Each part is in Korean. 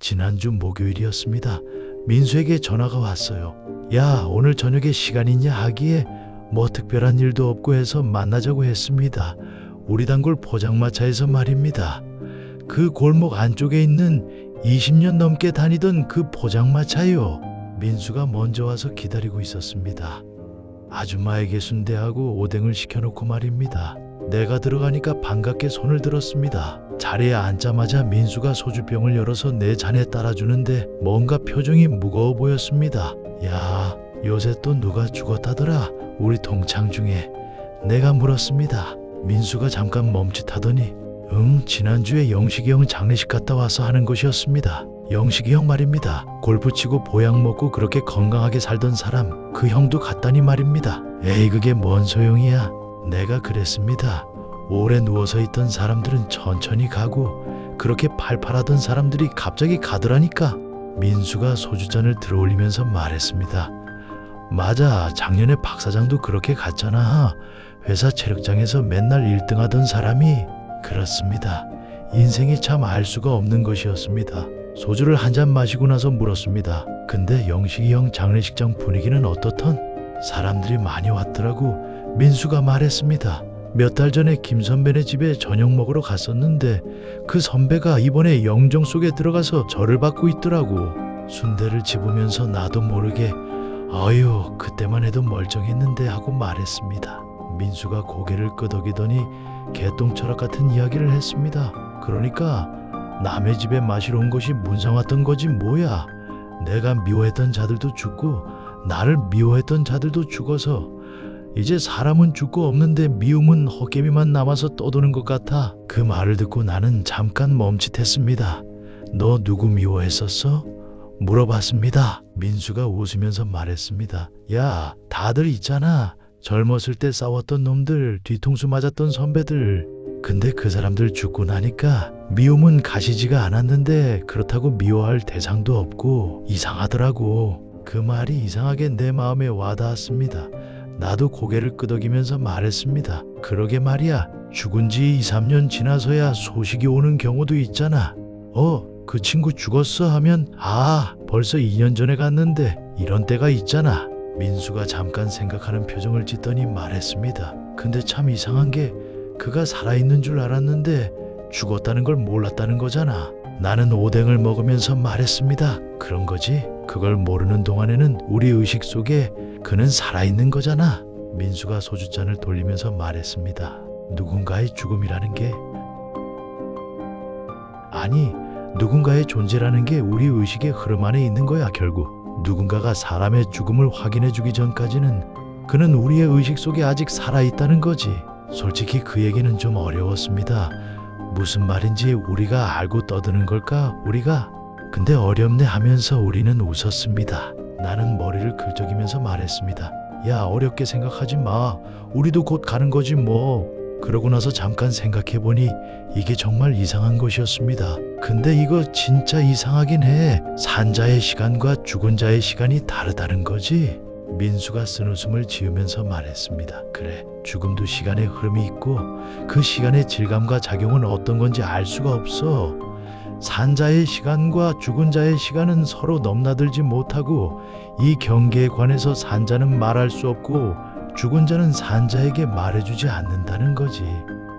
지난주 목요일이었습니다. 민수에게 전화가 왔어요. 야, 오늘 저녁에 시간 있냐 하기에 뭐 특별한 일도 없고 해서 만나자고 했습니다. 우리 단골 포장마차에서 말입니다. 그 골목 안쪽에 있는 20년 넘게 다니던 그 포장마차요. 민수가 먼저 와서 기다리고 있었습니다. 아줌마에게 순대하고 오뎅을 시켜놓고 말입니다. 내가 들어가니까 반갑게 손을 들었습니다. 자리에 앉자마자 민수가 소주병을 열어서 내 잔에 따라주는데 뭔가 표정이 무거워 보였습니다. 야, 요새 또 누가 죽었다더라? 우리 동창 중에. 내가 물었습니다. 민수가 잠깐 멈칫하더니 지난주에 영식이 형 장례식 갔다 와서 하는 것이었습니다. 영식이 형 말입니다. 골프 치고 보약 먹고 그렇게 건강하게 살던 사람, 그 형도 갔다니 말입니다. 에이, 그게 뭔 소용이야. 내가 그랬습니다. 오래 누워서 있던 사람들은 천천히 가고 그렇게 팔팔하던 사람들이 갑자기 가더라니까. 민수가 소주잔을 들어올리면서 말했습니다. 맞아, 작년에 박 사장도 그렇게 갔잖아. 회사 체력장에서 맨날 1등 하던 사람이. 그렇습니다. 인생이 참 알 수가 없는 것이었습니다. 소주를 한 잔 마시고 나서 물었습니다. 근데 영식이 형 장례식장 분위기는 어떻던? 사람들이 많이 왔더라고. 민수가 말했습니다. 몇 달 전에 김 선배네 집에 저녁 먹으러 갔었는데 그 선배가 이번에 영정 속에 들어가서 절을 받고 있더라고. 순대를 집으면서 나도 모르게 아유, 그때만 해도 멀쩡했는데 하고 말했습니다. 민수가 고개를 끄덕이더니 개똥철학 같은 이야기를 했습니다. 그러니까 남의 집에 마시러 온 것이 문상왔던 거지 뭐야. 내가 미워했던 자들도 죽고 나를 미워했던 자들도 죽어서 이제 사람은 죽고 없는데 미움은 헛개비만 남아서 떠도는 것 같아. 그 말을 듣고 나는 잠깐 멈칫했습니다. 너 누구 미워했었어? 물어봤습니다. 민수가 웃으면서 말했습니다. 야, 다들 있잖아. 젊었을 때 싸웠던 놈들, 뒤통수 맞았던 선배들. 근데 그 사람들 죽고 나니까 미움은 가시지가 않았는데 그렇다고 미워할 대상도 없고 이상하더라고. 그 말이 이상하게 내 마음에 와닿았습니다. 나도 고개를 끄덕이면서 말했습니다. 그러게 말이야. 죽은 지 2, 3년 지나서야 소식이 오는 경우도 있잖아. 그 친구 죽었어 하면 벌써 2년 전에 갔는데 이런 때가 있잖아. 민수가 잠깐 생각하는 표정을 짓더니 말했습니다. 근데 참 이상한 게 그가 살아있는 줄 알았는데 죽었다는 걸 몰랐다는 거잖아. 나는 오뎅을 먹으면서 말했습니다. 그런 거지? 그걸 모르는 동안에는 우리 의식 속에 그는 살아있는 거잖아. 민수가 소주잔을 돌리면서 말했습니다. 누군가의 죽음이라는 게 누군가의 존재라는 게 우리 의식의 흐름 안에 있는 거야. 결국 누군가가 사람의 죽음을 확인해 주기 전까지는 그는 우리의 의식 속에 아직 살아있다는 거지. 솔직히 그 얘기는 좀 어려웠습니다. 무슨 말인지 우리가 알고 떠드는 걸까? 근데 어렵네 하면서 우리는 웃었습니다. 나는 머리를 긁적이면서 말했습니다. 야, 어렵게 생각하지 마. 우리도 곧 가는 거지 뭐. 그러고 나서 잠깐 생각해보니 이게 정말 이상한 것이었습니다. 근데 이거 진짜 이상하긴 해. 산 자의 시간과 죽은 자의 시간이 다르다는 거지. 민수가 쓴웃음을 지으면서 말했습니다. 그래, 죽음도 시간의 흐름이 있고 그 시간의 질감과 작용은 어떤 건지 알 수가 없어. 산 자의 시간과 죽은 자의 시간은 서로 넘나들지 못하고 이 경계에 관해서 산 자는 말할 수 없고 죽은 자는 산 자에게 말해주지 않는다는 거지.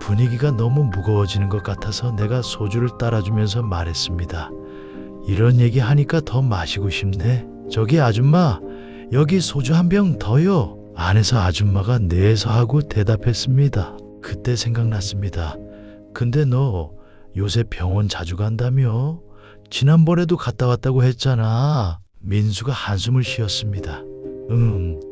분위기가 너무 무거워지는 것 같아서 내가 소주를 따라주면서 말했습니다. 이런 얘기 하니까 더 마시고 싶네. 저기 아줌마, 여기 소주 한 병 더요. 안에서 아줌마가 네에서 하고 대답했습니다. 그때 생각났습니다. 근데 너 요새 병원 자주 간다며? 지난번에도 갔다 왔다고 했잖아. 민수가 한숨을 쉬었습니다.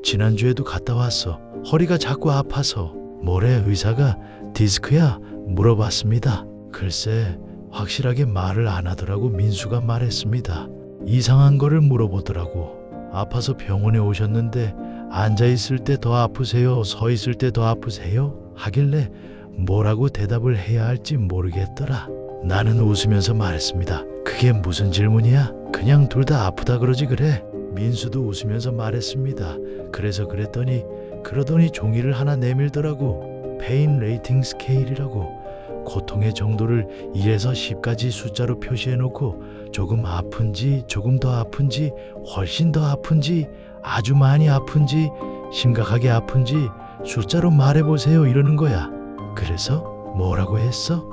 지난주에도 갔다 왔어. 허리가 자꾸 아파서. 뭐래, 의사가 디스크야? 물어봤습니다. 글쎄, 확실하게 말을 안 하더라고. 민수가 말했습니다. 이상한 거를 물어보더라고. 아파서 병원에 오셨는데 앉아있을 때 더 아프세요? 서 있을 때 더 아프세요? 하길래 뭐라고 대답을 해야 할지 모르겠더라. 나는 웃으면서 말했습니다. 그게 무슨 질문이야? 그냥 둘 다 아프다 그러지 그래. 민수도 웃으면서 말했습니다. 그래서 그러더니 종이를 하나 내밀더라고. 페인 레이팅 스케일이라고. 고통의 정도를 1에서 10까지 숫자로 표시해 놓고 조금 아픈지, 조금 더 아픈지, 훨씬 더 아픈지, 아주 많이 아픈지, 심각하게 아픈지 숫자로 말해보세요 이러는 거야. 그래서 뭐라고 했어?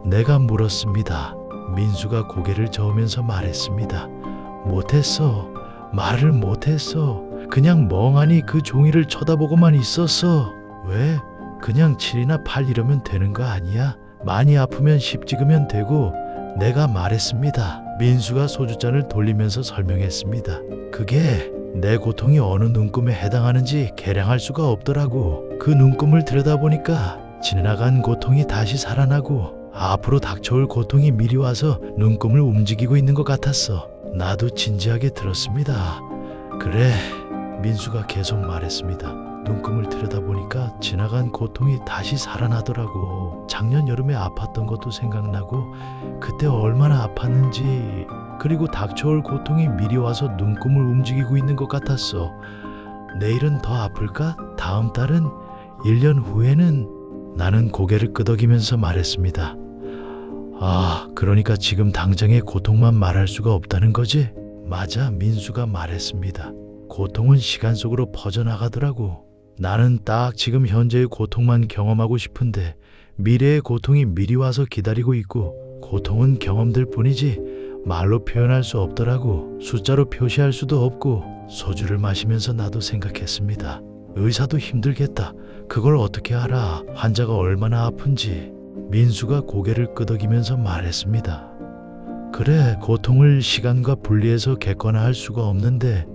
내가 물었습니다. 민수가 고개를 저으면서 말했습니다. 못했어. 말을 못했어. 그냥 멍하니 그 종이를 쳐다보고만 있었어. 왜? 그냥 7이나 8 이러면 되는 거 아니야? 많이 아프면 10 찍으면 되고. 내가 말했습니다. 민수가 소주잔을 돌리면서 설명했습니다. 그게 내 고통이 어느 눈금에 해당하는지 계량할 수가 없더라고. 그 눈금을 들여다보니까 지나간 고통이 다시 살아나고 앞으로 닥쳐올 고통이 미리 와서 눈금을 움직이고 있는 것 같았어. 나도 진지하게 들었습니다. 그래, 민수가 계속 말했습니다. 눈금을 들여다보니까 지나간 고통이 다시 살아나더라고. 작년 여름에 아팠던 것도 생각나고 그때 얼마나 아팠는지, 그리고 닥쳐올 고통이 미리 와서 눈금을 움직이고 있는 것 같았어. 내일은 더 아플까? 다음 달은? 1년 후에는? 나는 고개를 끄덕이면서 말했습니다. 아, 그러니까 지금 당장의 고통만 말할 수가 없다는 거지? 맞아, 민수가 말했습니다. 고통은 시간 속으로 퍼져나가더라고. 나는 딱 지금 현재의 고통만 경험하고 싶은데 미래의 고통이 미리 와서 기다리고 있고, 고통은 경험될 뿐이지 말로 표현할 수 없더라고. 숫자로 표시할 수도 없고. 소주를 마시면서 나도 생각했습니다. 의사도 힘들겠다. 그걸 어떻게 알아? 환자가 얼마나 아픈지. 민수가 고개를 끄덕이면서 말했습니다. 그래, 고통을 시간과 분리해서 객관화할 수가 없는데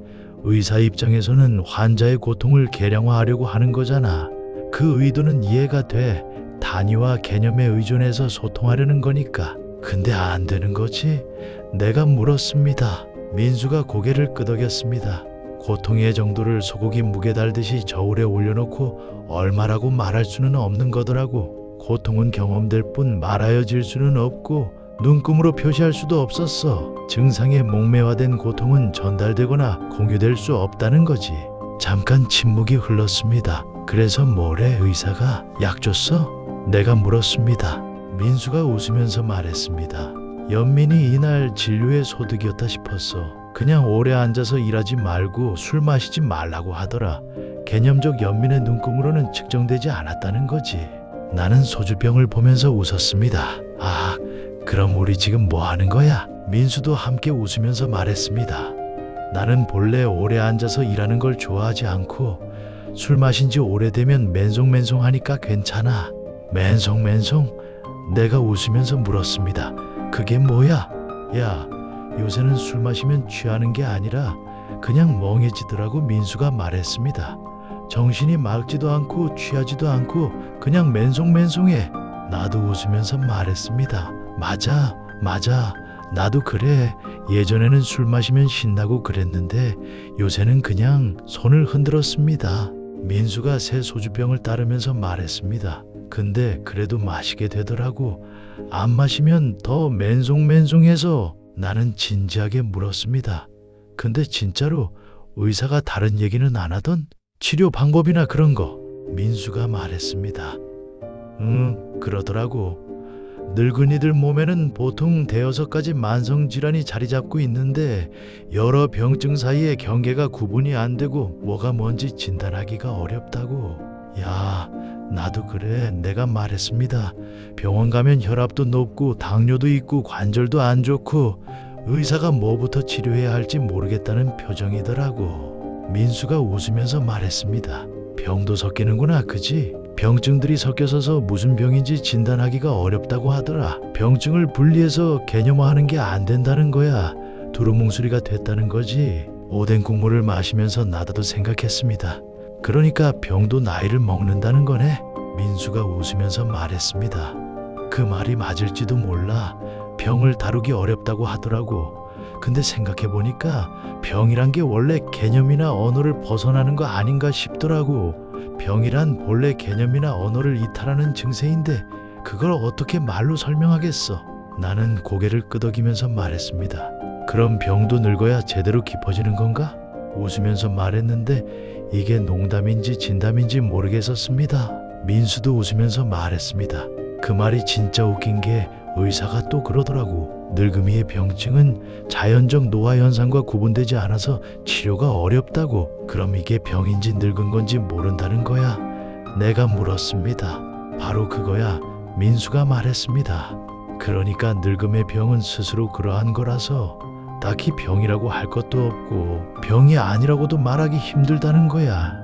의사 입장에서는 환자의 고통을 계량화하려고 하는 거잖아. 그 의도는 이해가 돼. 단위와 개념에 의존해서 소통하려는 거니까. 근데 안 되는 거지? 내가 물었습니다. 민수가 고개를 끄덕였습니다. 고통의 정도를 소고기 무게 달듯이 저울에 올려놓고 얼마라고 말할 수는 없는 거더라고. 고통은 경험될 뿐 말하여질 수는 없고 눈금으로 표시할 수도 없었어. 증상에 목매화된 고통은 전달되거나 공유될 수 없다는 거지. 잠깐 침묵이 흘렀습니다. 그래서 뭐래, 의사가? 약 줬어? 내가 물었습니다. 민수가 웃으면서 말했습니다. 연민이 이날 진료의 소득이었다 싶었어. 그냥 오래 앉아서 일하지 말고 술 마시지 말라고 하더라. 개념적 연민의 눈금으로는 측정되지 않았다는 거지. 나는 소주병을 보면서 웃었습니다. 아, 그럼 우리 지금 뭐 하는 거야? 민수도 함께 웃으면서 말했습니다. 나는 본래 오래 앉아서 일하는 걸 좋아하지 않고 술 마신 지 오래되면 맨송맨송하니까 괜찮아. 맨송맨송? 내가 웃으면서 물었습니다. 그게 뭐야? 야, 요새는 술 마시면 취하는 게 아니라 그냥 멍해지더라고. 민수가 말했습니다. 정신이 맑지도 않고 취하지도 않고 그냥 맨송맨송해. 나도 웃으면서 말했습니다. 맞아, 맞아. 나도 그래. 예전에는 술 마시면 신나고 그랬는데 요새는 그냥 손을 흔들었습니다. 민수가 새 소주병을 따르면서 말했습니다. 근데 그래도 마시게 되더라고. 안 마시면 더 맨송맨송해서. 나는 진지하게 물었습니다. 근데 진짜로 의사가 다른 얘기는 안 하던? 치료 방법이나 그런 거? 민수가 말했습니다. 그러더라고. 늙은이들 몸에는 보통 5-6가지 만성질환이 자리 잡고 있는데 여러 병증 사이에 경계가 구분이 안 되고 뭐가 뭔지 진단하기가 어렵다고. 야, 나도 그래. 내가 말했습니다. 병원 가면 혈압도 높고 당뇨도 있고 관절도 안 좋고 의사가 뭐부터 치료해야 할지 모르겠다는 표정이더라고. 민수가 웃으면서 말했습니다. 병도 섞이는구나, 그지? 병증들이 섞여서서 무슨 병인지 진단하기가 어렵다고 하더라. 병증을 분리해서 개념화하는 게 안 된다는 거야. 두루뭉술이가 됐다는 거지. 오뎅 국물을 마시면서 나도 생각했습니다. 그러니까 병도 나이를 먹는다는 거네. 민수가 웃으면서 말했습니다. 그 말이 맞을지도 몰라. 병을 다루기 어렵다고 하더라고. 근데 생각해보니까 병이란 게 원래 개념이나 언어를 벗어나는 거 아닌가 싶더라고. 병이란 본래 개념이나 언어를 이탈하는 증세인데 그걸 어떻게 말로 설명하겠어? 나는 고개를 끄덕이면서 말했습니다. 그럼 병도 늙어야 제대로 깊어지는 건가? 웃으면서 말했는데 이게 농담인지 진담인지 모르겠었습니다. 민수도 웃으면서 말했습니다. 그 말이 진짜 웃긴 게 의사가 또 그러더라고. 늙음이의 병증은 자연적 노화 현상과 구분되지 않아서 치료가 어렵다고. 그럼 이게 병인지 늙은 건지 모른다는 거야? 내가 물었습니다. 바로 그거야. 민수가 말했습니다. 그러니까 늙음의 병은 스스로 그러한 거라서 딱히 병이라고 할 것도 없고 병이 아니라고도 말하기 힘들다는 거야.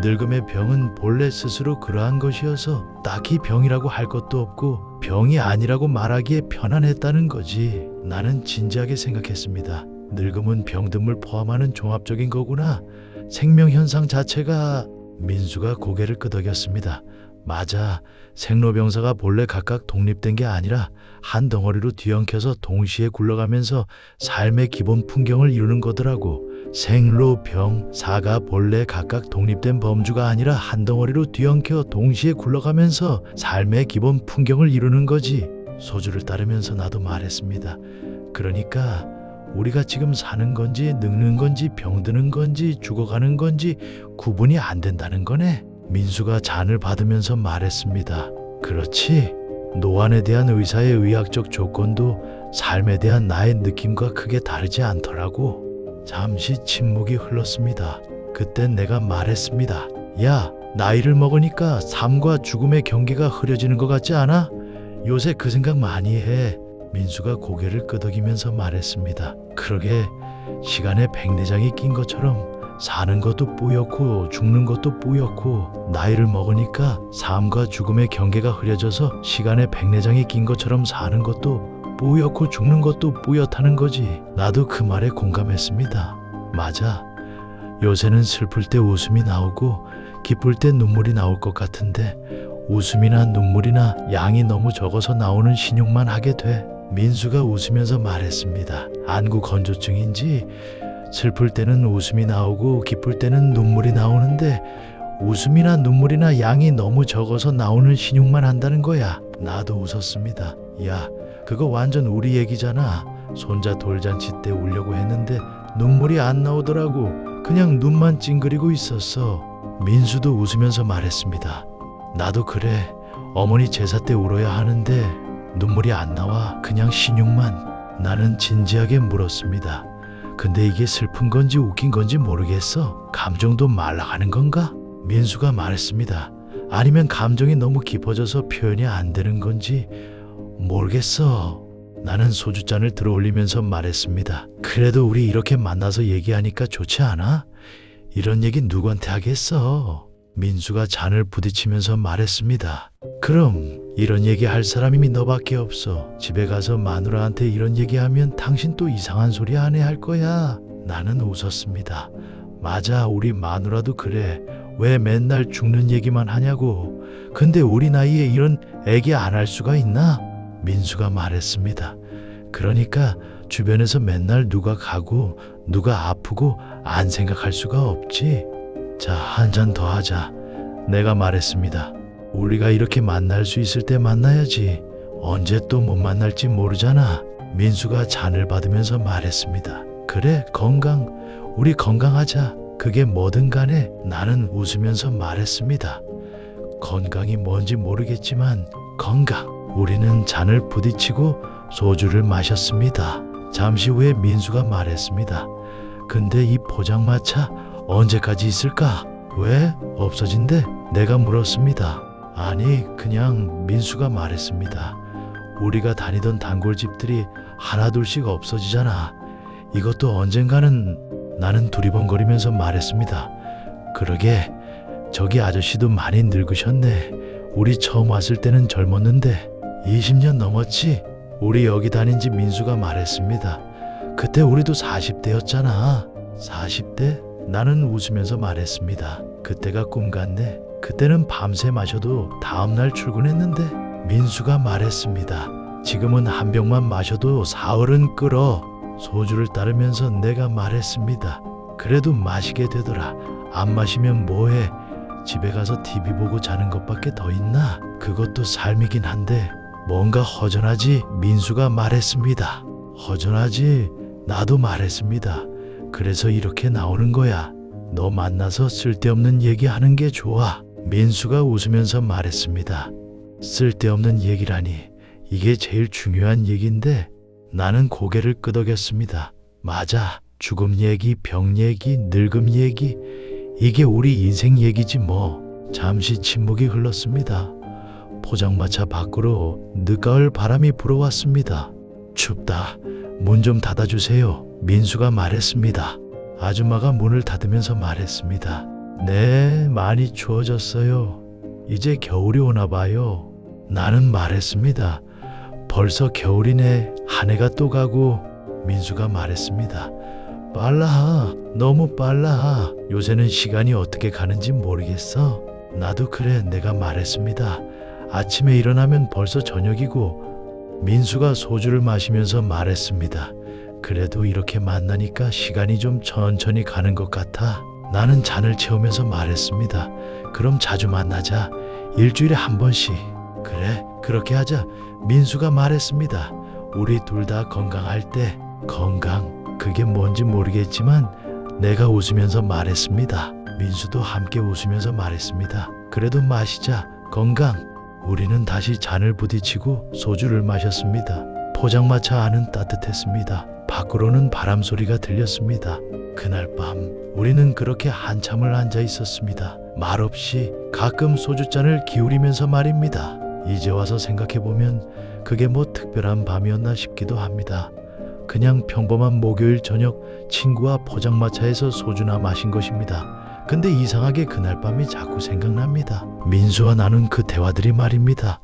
늙음의 병은 본래 스스로 그러한 것이어서 딱히 병이라고 할 것도 없고 병이 아니라고 말하기에 편안했다는 거지. 나는 진지하게 생각했습니다. 늙음은 병듦을 포함하는 종합적인 거구나. 생명현상 자체가. 민수가 고개를 끄덕였습니다. 맞아. 생로병사가 본래 각각 독립된 게 아니라 한 덩어리로 뒤엉켜서 동시에 굴러가면서 삶의 기본 풍경을 이루는 거더라고. 생로병사가 본래 각각 독립된 범주가 아니라 한 덩어리로 뒤엉켜 동시에 굴러가면서 삶의 기본 풍경을 이루는 거지. 소주를 따르면서 나도 말했습니다. 그러니까 우리가 지금 사는 건지 늙는 건지 병드는 건지 죽어가는 건지 구분이 안 된다는 거네. 민수가 잔을 받으면서 말했습니다. 그렇지. 노안에 대한 의사의 의학적 조건도 삶에 대한 나의 느낌과 크게 다르지 않더라고. 잠시 침묵이 흘렀습니다. 그땐 내가 말했습니다. 야, 나이를 먹으니까 삶과 죽음의 경계가 흐려지는 것 같지 않아? 요새 그 생각 많이 해. 민수가 고개를 끄덕이면서 말했습니다. 그러게, 시간에 백내장이 낀 것처럼 사는 것도 뿌옇고 죽는 것도 뿌옇고 나이를 먹으니까 삶과 죽음의 경계가 흐려져서 시간에 백내장이 낀 것처럼 사는 것도 뿌옇고 죽는 것도 뿌옇다는 거지. 나도 그 말에 공감했습니다. 맞아. 요새는 슬플 때 웃음이 나오고 기쁠 때 눈물이 나올 것 같은데 웃음이나 눈물이나 양이 너무 적어서 나오는 신용만 하게 돼. 민수가 웃으면서 말했습니다. 안구 건조증인지 슬플 때는 웃음이 나오고 기쁠 때는 눈물이 나오는데 웃음이나 눈물이나 양이 너무 적어서 나오는 신용만 한다는 거야. 나도 웃었습니다. 야, 그거 완전 우리 얘기잖아. 손자 돌잔치 때 울려고 했는데 눈물이 안 나오더라고. 그냥 눈만 찡그리고 있었어. 민수도 웃으면서 말했습니다. 나도 그래. 어머니 제사 때 울어야 하는데 눈물이 안 나와. 그냥 신용만. 나는 진지하게 물었습니다. 근데 이게 슬픈 건지 웃긴 건지 모르겠어. 감정도 말라가는 건가? 민수가 말했습니다. 아니면 감정이 너무 깊어져서 표현이 안 되는 건지 모르겠어. 나는 소주잔을 들어올리면서 말했습니다. 그래도 우리 이렇게 만나서 얘기하니까 좋지 않아? 이런 얘기 누구한테 하겠어? 민수가 잔을 부딪히면서 말했습니다. 그럼 이런 얘기 할 사람이 너밖에 없어. 집에 가서 마누라한테 이런 얘기하면 당신 또 이상한 소리 안 해 할 거야. 나는 웃었습니다. 맞아, 우리 마누라도 그래. 왜 맨날 죽는 얘기만 하냐고. 근데 우리 나이에 이런 얘기 안 할 수가 있나? 민수가 말했습니다. 그러니까 주변에서 맨날 누가 가고 누가 아프고 안 생각할 수가 없지. 자, 한 잔 더 하자. 내가 말했습니다. 우리가 이렇게 만날 수 있을 때 만나야지. 언제 또 못 만날지 모르잖아. 민수가 잔을 받으면서 말했습니다. 그래, 건강. 우리 건강하자. 그게 뭐든 간에. 나는 웃으면서 말했습니다. 건강이 뭔지 모르겠지만 건강. 우리는 잔을 부딪히고 소주를 마셨습니다. 잠시 후에 민수가 말했습니다. 근데 이 포장마차 언제까지 있을까? 왜 없어진대? 내가 물었습니다. 아니, 그냥 민수가 말했습니다. 우리가 다니던 단골집들이 하나둘씩 없어지잖아. 이것도 언젠가는. 나는 두리번거리면서 말했습니다. 그러게, 저기 아저씨도 많이 늙으셨네. 우리 처음 왔을 때는 젊었는데 20년 넘었지? 우리 여기 다닌 지. 민수가 말했습니다. 그때 우리도 40대였잖아. 40대? 나는 웃으면서 말했습니다. 그때가 꿈 같네. 그때는 밤새 마셔도 다음날 출근했는데. 민수가 말했습니다. 지금은 한 병만 마셔도 사흘은 끓어. 소주를 따르면서 내가 말했습니다. 그래도 마시게 되더라. 안 마시면 뭐해? 집에 가서 TV 보고 자는 것밖에 더 있나? 그것도 삶이긴 한데 뭔가 허전하지? 민수가 말했습니다. 허전하지? 나도 말했습니다. 그래서 이렇게 나오는 거야. 너 만나서 쓸데없는 얘기하는 게 좋아. 민수가 웃으면서 말했습니다. 쓸데없는 얘기라니. 이게 제일 중요한 얘기인데 나는 고개를 끄덕였습니다. 맞아. 죽음 얘기, 병 얘기, 늙음 얘기. 이게 우리 인생 얘기지 뭐. 잠시 침묵이 흘렀습니다. 포장마차 밖으로 늦가을 바람이 불어왔습니다. 춥다. 문 좀 닫아주세요. 민수가 말했습니다. 아줌마가 문을 닫으면서 말했습니다. 네, 많이 추워졌어요. 이제 겨울이 오나 봐요. 나는 말했습니다. 벌써 겨울이네. 한 해가 또 가고. 민수가 말했습니다. 빨라. 너무 빨라. 요새는 시간이 어떻게 가는지 모르겠어. 나도 그래. 내가 말했습니다. 아침에 일어나면 벌써 저녁이고. 민수가 소주를 마시면서 말했습니다. 그래도 이렇게 만나니까 시간이 좀 천천히 가는 것 같아. 나는 잔을 채우면서 말했습니다. 그럼 자주 만나자. 일주일에 한 번씩. 그래, 그렇게 하자. 민수가 말했습니다. 우리 둘 다 건강할 때. 건강, 그게 뭔지 모르겠지만 내가 웃으면서 말했습니다. 민수도 함께 웃으면서 말했습니다. 그래도 마시자. 건강. 우리는 다시 잔을 부딪히고 소주를 마셨습니다. 포장마차 안은 따뜻했습니다. 밖으로는 바람 소리가 들렸습니다. 그날 밤 우리는 그렇게 한참을 앉아 있었습니다. 말없이 가끔 소주잔을 기울이면서 말입니다. 이제 와서 생각해보면 그게 뭐 특별한 밤이었나 싶기도 합니다. 그냥 평범한 목요일 저녁 친구와 포장마차에서 소주나 마신 것입니다. 근데 이상하게 그날 밤이 자꾸 생각납니다. 민수와 나눈 그 대화들이 말입니다.